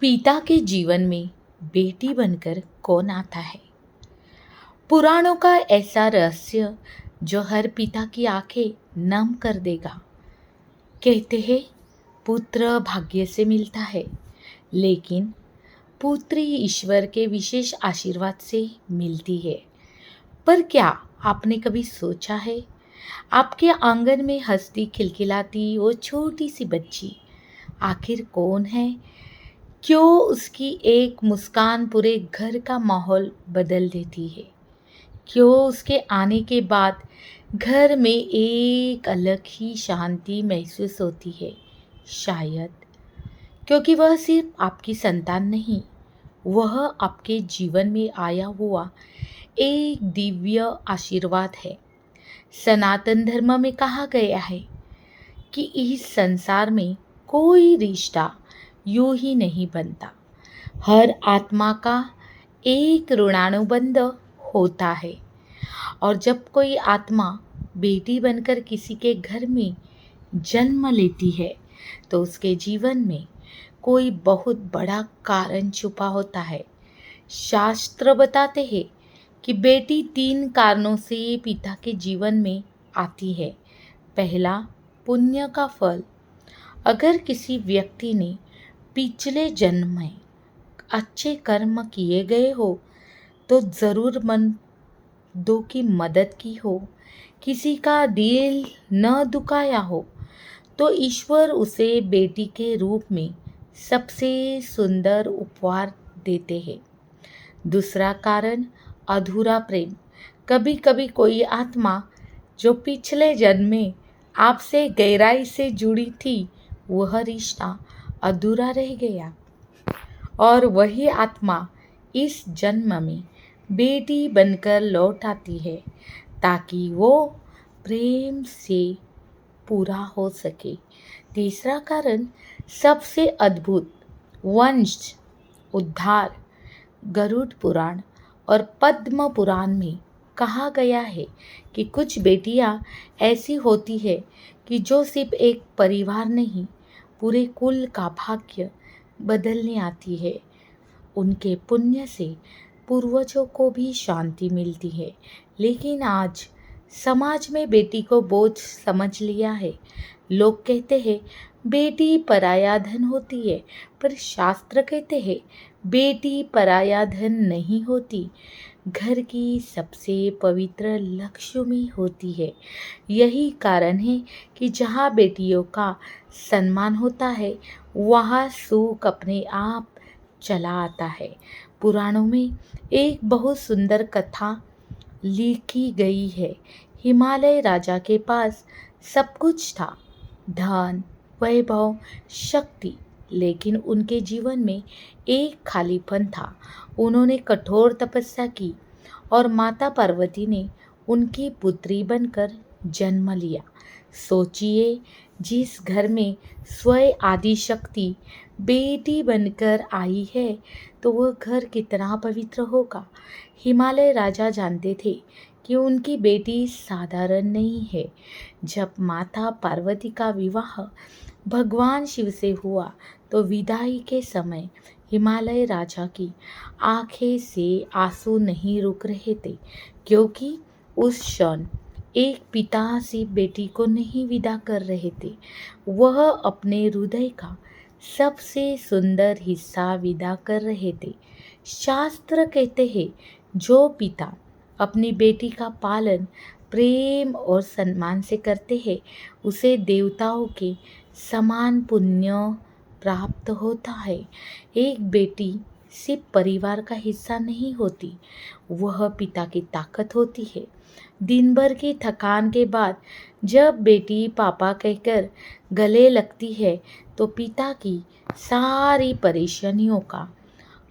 पिता के जीवन में बेटी बनकर कौन आता है? पुराणों का ऐसा रहस्य जो हर पिता की आंखें नम कर देगा। कहते हैं पुत्र भाग्य से मिलता है, लेकिन पुत्री ईश्वर के विशेष आशीर्वाद से मिलती है। पर क्या आपने कभी सोचा है, आपके आंगन में हंसती खिलखिलाती वो छोटी सी बच्ची आखिर कौन है? क्यों उसकी एक मुस्कान पूरे घर का माहौल बदल देती है? क्यों उसके आने के बाद घर में एक अलग ही शांति महसूस होती है? शायद क्योंकि वह सिर्फ आपकी संतान नहीं, वह आपके जीवन में आया हुआ एक दिव्य आशीर्वाद है। सनातन धर्म में कहा गया है कि इस संसार में कोई रिश्ता यूं ही नहीं बनता। हर आत्मा का एक ऋणानुबंध होता है, और जब कोई आत्मा बेटी बनकर किसी के घर में जन्म लेती है तो उसके जीवन में कोई बहुत बड़ा कारण छुपा होता है। शास्त्र बताते हैं कि बेटी 3 कारणों से पिता के जीवन में आती है। पहला, पुण्य का फल। अगर किसी व्यक्ति ने पिछले जन्म में अच्छे कर्म किए गए हो, तो ज़रूरतमंदों की मदद की हो, किसी का दिल न दुखाया हो, तो ईश्वर उसे बेटी के रूप में सबसे सुंदर उपहार देते हैं। दूसरा कारण, अधूरा प्रेम। कभी कभी कोई आत्मा जो पिछले जन्म में आपसे गहराई से जुड़ी थी, वह रिश्ता अधूरा रह गया, और वही आत्मा इस जन्म में बेटी बनकर लौट आती है ताकि वो प्रेम से पूरा हो सके। तीसरा कारण, सबसे अद्भुत, वंश उद्धार। गरुड़ पुराण और पद्म पुराण में कहा गया है कि कुछ बेटियां ऐसी होती है कि जो सिर्फ एक परिवार नहीं, पूरे कुल का भाग्य बदलने आती है। उनके पुण्य से पूर्वजों को भी शांति मिलती है। लेकिन आज समाज में बेटी को बोझ समझ लिया है। लोग कहते हैं बेटी पराया धन होती है, पर शास्त्र कहते हैं बेटी पराया धन नहीं होती, घर की सबसे पवित्र लक्ष्मी होती है। यही कारण है कि जहाँ बेटियों का सम्मान होता है, वहाँ सुख अपने आप चला आता है। पुराणों में एक बहुत सुंदर कथा लिखी गई है। हिमालय राजा के पास सब कुछ था, धन, वैभव, शक्ति, लेकिन उनके जीवन में एक खालीपन था। उन्होंने कठोर तपस्या की और माता पार्वती ने उनकी पुत्री बनकर जन्म लिया। सोचिए, जिस घर में स्वयं आदि शक्ति बेटी बनकर आई है, तो वह घर कितना पवित्र होगा। हिमालय राजा जानते थे कि उनकी बेटी साधारण नहीं है। जब माता पार्वती का विवाह भगवान शिव से हुआ, तो विदाई के समय हिमालय राजा की आंखें से आंसू नहीं रुक रहे थे, क्योंकि उस क्षण एक पिता से बेटी को नहीं विदा कर रहे थे, वह अपने हृदय का सबसे सुंदर हिस्सा विदा कर रहे थे। शास्त्र कहते हैं जो पिता अपनी बेटी का पालन प्रेम और सम्मान से करते हैं, उसे देवताओं के समान पुण्य प्राप्त होता है। एक बेटी सिर्फ परिवार का हिस्सा नहीं होती, वह पिता की ताकत होती है। दिन भर की थकान के बाद जब बेटी पापा कहकर गले लगती है, तो पिता की सारी परेशानियों का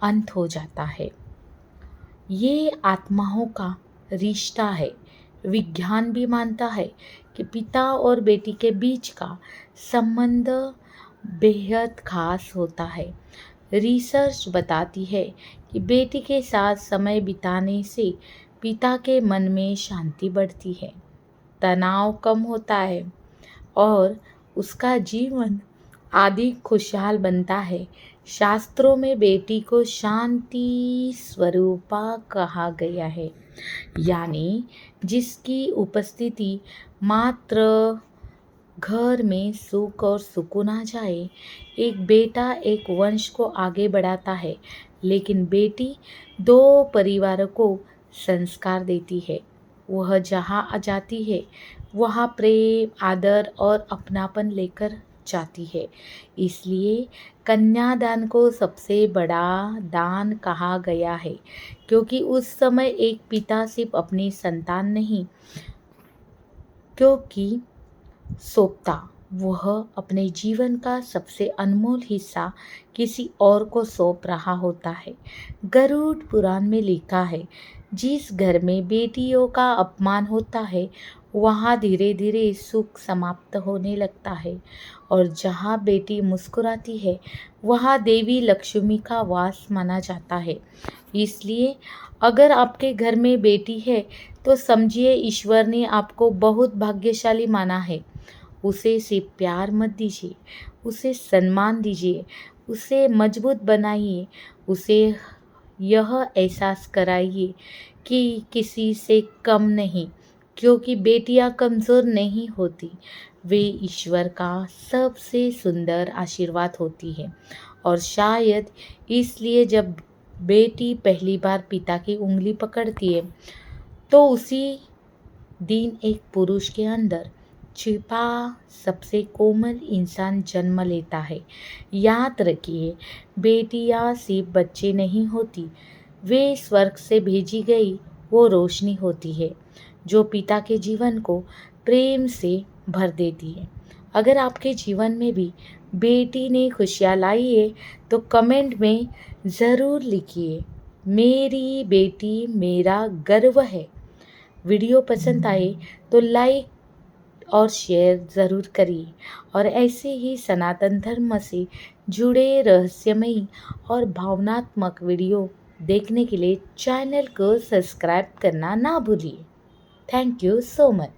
अंत हो जाता है। ये आत्माओं का रिश्ता है। विज्ञान भी मानता है कि पिता और बेटी के बीच का संबंध बेहद खास होता है। रिसर्च बताती है कि बेटी के साथ समय बिताने से पिता के मन में शांति बढ़ती है, तनाव कम होता है और उसका जीवन अधिक खुशहाल बनता है। शास्त्रों में बेटी को शांति स्वरूपा कहा गया है, यानी जिसकी उपस्थिति मात्र घर में सुख और सुकून आ जाए। एक बेटा एक वंश को आगे बढ़ाता है, लेकिन बेटी दो परिवारों को संस्कार देती है। वह जहाँ आ जाती है वहाँ प्रेम, आदर और अपनापन लेकर जाती है। इसलिए कन्यादान को सबसे बड़ा दान कहा गया है, क्योंकि उस समय एक पिता सिर्फ अपनी संतान नहीं क्योंकि सौंपता, वह अपने जीवन का सबसे अनमोल हिस्सा किसी और को सौंप रहा होता है। गरुड़ पुराण में लिखा है, जिस घर में बेटियों का अपमान होता है वहाँ धीरे धीरे सुख समाप्त होने लगता है, और जहाँ बेटी मुस्कुराती है वहाँ देवी लक्ष्मी का वास माना जाता है। इसलिए अगर आपके घर में बेटी है तो समझिए ईश्वर ने आपको बहुत भाग्यशाली माना है। उसे सिर्फ प्यार मत दीजिए, उसे सम्मान दीजिए, उसे मजबूत बनाइए, उसे यह एहसास कराइए कि किसी से कम नहीं, क्योंकि बेटियां कमज़ोर नहीं होती, वे ईश्वर का सबसे सुंदर आशीर्वाद होती है। और शायद इसलिए जब बेटी पहली बार पिता की उंगली पकड़ती है तो उसी दिन एक पुरुष के अंदर छिपा सबसे कोमल इंसान जन्म लेता है। याद रखिए, बेटियां सिर्फ बच्चे नहीं होती, वे स्वर्ग से भेजी गई वो रोशनी होती है जो पिता के जीवन को प्रेम से भर देती है। अगर आपके जीवन में भी बेटी ने खुशियाँ लाई है तो कमेंट में ज़रूर लिखिए, मेरी बेटी मेरा गर्व है। वीडियो पसंद आए तो लाइक और शेयर ज़रूर करिए, और ऐसे ही सनातन धर्म से जुड़े रहस्यमयी और भावनात्मक वीडियो देखने के लिए चैनल को सब्सक्राइब करना ना भूलिए। Thank you so much.